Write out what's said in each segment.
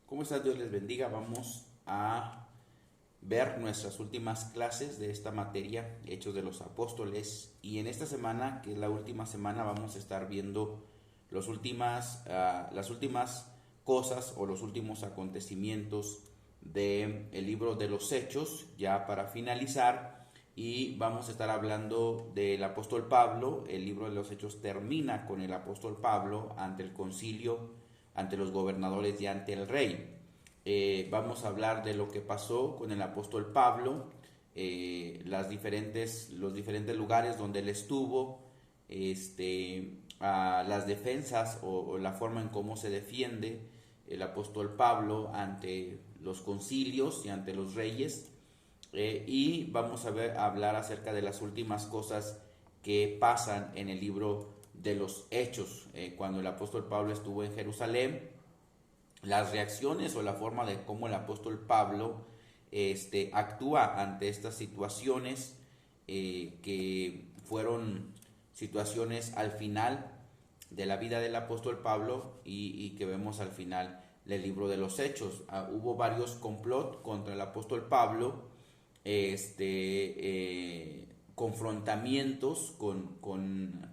¿Cómo estás? Dios les bendiga. Vamos a ver nuestras últimas clases de esta materia, Hechos de los Apóstoles. Y en esta semana, que es la última semana, vamos a estar viendo las últimas cosas o los últimos acontecimientos del libro de los Hechos, ya para finalizar. Y vamos a estar hablando del apóstol Pablo. El libro de los Hechos termina con el apóstol Pablo ante el concilio, ante los gobernadores y ante el rey. Vamos a hablar de lo que pasó con el apóstol Pablo, los diferentes lugares donde él estuvo, las defensas o la forma en cómo se defiende el apóstol Pablo ante los concilios y ante los reyes. Y vamos a hablar acerca de las últimas cosas que pasan en el libro de los Hechos, cuando el apóstol Pablo estuvo en Jerusalén, las reacciones o la forma de cómo el apóstol Pablo actúa ante estas situaciones, que fueron situaciones al final de la vida del apóstol Pablo y que vemos al final del libro de los Hechos. Hubo varios complot contra el apóstol Pablo, confrontamientos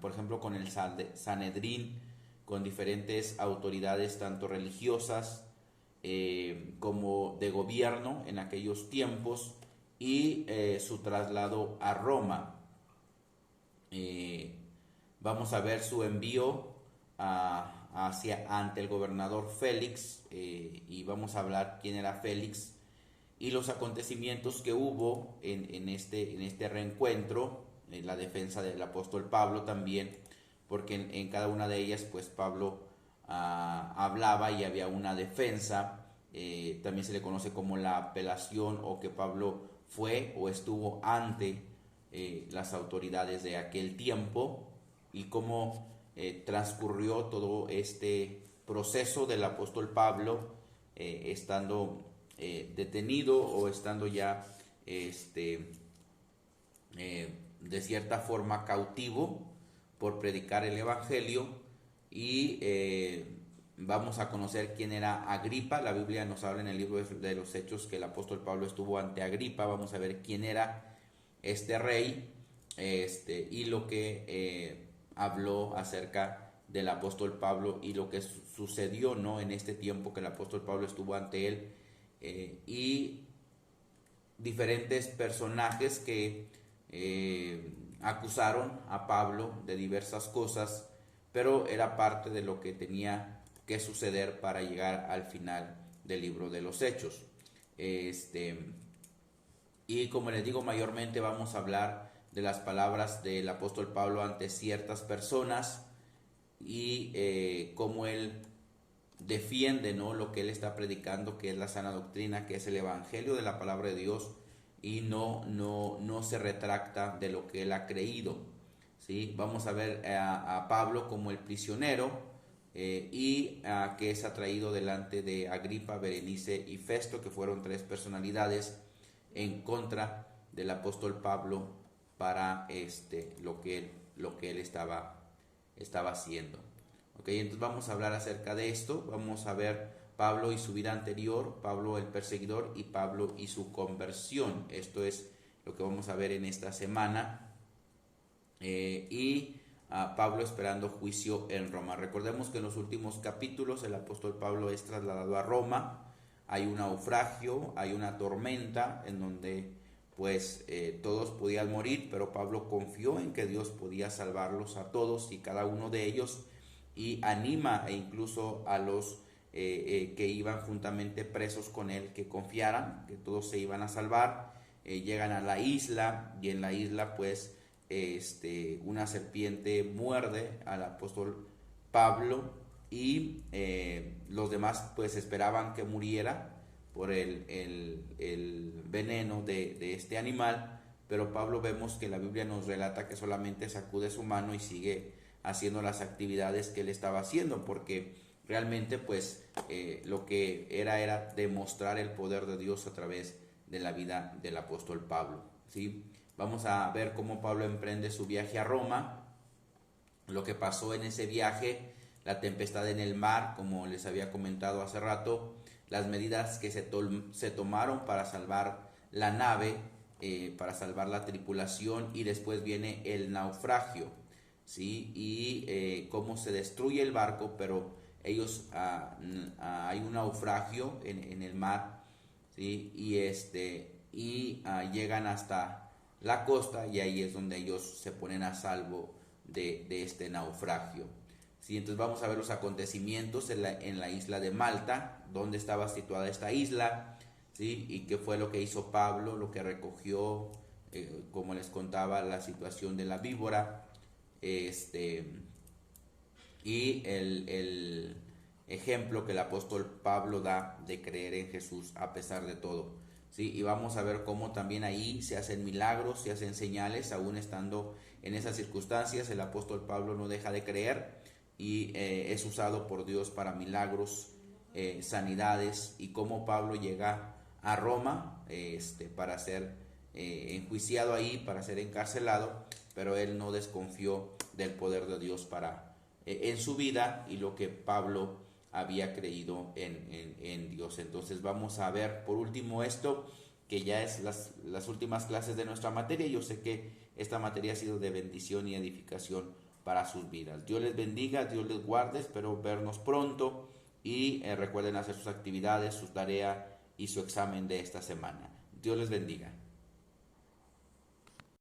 por ejemplo, con el Sanedrín, con diferentes autoridades, tanto religiosas como de gobierno en aquellos tiempos, y su traslado a Roma. Vamos a ver su envío ante el gobernador Félix, y vamos a hablar quién era Félix y los acontecimientos que hubo en este reencuentro, en la defensa del apóstol Pablo también, porque en cada una de ellas pues Pablo hablaba y había una defensa. También se le conoce como la apelación, o que Pablo fue o estuvo ante las autoridades de aquel tiempo, y cómo transcurrió todo este proceso del apóstol Pablo, estando detenido o estando ya de cierta forma cautivo por predicar el evangelio. Y vamos a conocer quién era Agripa. La Biblia nos habla en el libro de los Hechos que el apóstol Pablo estuvo ante Agripa. Vamos a ver quién era este rey, y lo que habló acerca del apóstol Pablo y lo que sucedió, ¿no?, en este tiempo que el apóstol Pablo estuvo ante él, y diferentes personajes que acusaron a Pablo de diversas cosas, pero era parte de lo que tenía que suceder para llegar al final del libro de los Hechos. Y como les digo, mayormente vamos a hablar de las palabras del apóstol Pablo ante ciertas personas, y cómo él defiende, ¿no?, lo que él está predicando, que es la sana doctrina, que es el evangelio de la palabra de Dios, y no se retracta de lo que él ha creído, ¿sí? Vamos a ver a Pablo como el prisionero, y que es atraído delante de Agripa, Berenice y Festo, que fueron tres personalidades en contra del apóstol Pablo para lo que él estaba haciendo. Okay, entonces vamos a hablar acerca de esto. Vamos a ver Pablo y su vida anterior, Pablo el perseguidor y Pablo y su conversión. Esto es lo que vamos a ver en esta semana. Y Pablo esperando juicio en Roma. Recordemos que en los últimos capítulos el apóstol Pablo es trasladado a Roma. Hay un naufragio, hay una tormenta en donde pues todos podían morir, pero Pablo confió en que Dios podía salvarlos a todos y cada uno de ellos, y anima incluso a los que iban juntamente presos con él, que confiaran que todos se iban a salvar. Llegan a la isla, y en la isla pues una serpiente muerde al apóstol Pablo, y los demás pues esperaban que muriera por el veneno de este animal, pero Pablo, vemos que la Biblia nos relata que solamente sacude su mano y sigue haciendo las actividades que él estaba haciendo, porque realmente pues lo que era demostrar el poder de Dios a través de la vida del apóstol Pablo, ¿sí? Vamos a ver cómo Pablo emprende su viaje a Roma, lo que pasó en ese viaje, la tempestad en el mar, como les había comentado hace rato, las medidas que se tomaron para salvar la nave, para salvar la tripulación, y después viene el naufragio, ¿sí? Y cómo se destruye el barco, pero ellos, hay un naufragio en el mar, ¿sí? Y llegan hasta la costa, y ahí es donde ellos se ponen a salvo de este naufragio. Sí, entonces vamos a ver los acontecimientos en la isla de Malta, dónde estaba situada esta isla, ¿sí? Y qué fue lo que hizo Pablo, lo que recogió, como les contaba, la situación de la víbora, y el ejemplo que el apóstol Pablo da de creer en Jesús a pesar de todo. ¿Sí? Y vamos a ver cómo también ahí se hacen milagros, se hacen señales, aún estando en esas circunstancias. El apóstol Pablo no deja de creer y es usado por Dios para milagros, sanidades, y cómo Pablo llega a Roma, para ser enjuiciado ahí, para ser encarcelado, pero él no desconfió del poder de Dios en su vida, y lo que Pablo había creído en Dios. Entonces vamos a ver por último esto, que ya es las últimas clases de nuestra materia. Yo sé que esta materia ha sido de bendición y edificación para sus vidas. Dios les bendiga, Dios les guarde, espero vernos pronto, y recuerden hacer sus actividades, su tarea y su examen de esta semana. Dios les bendiga.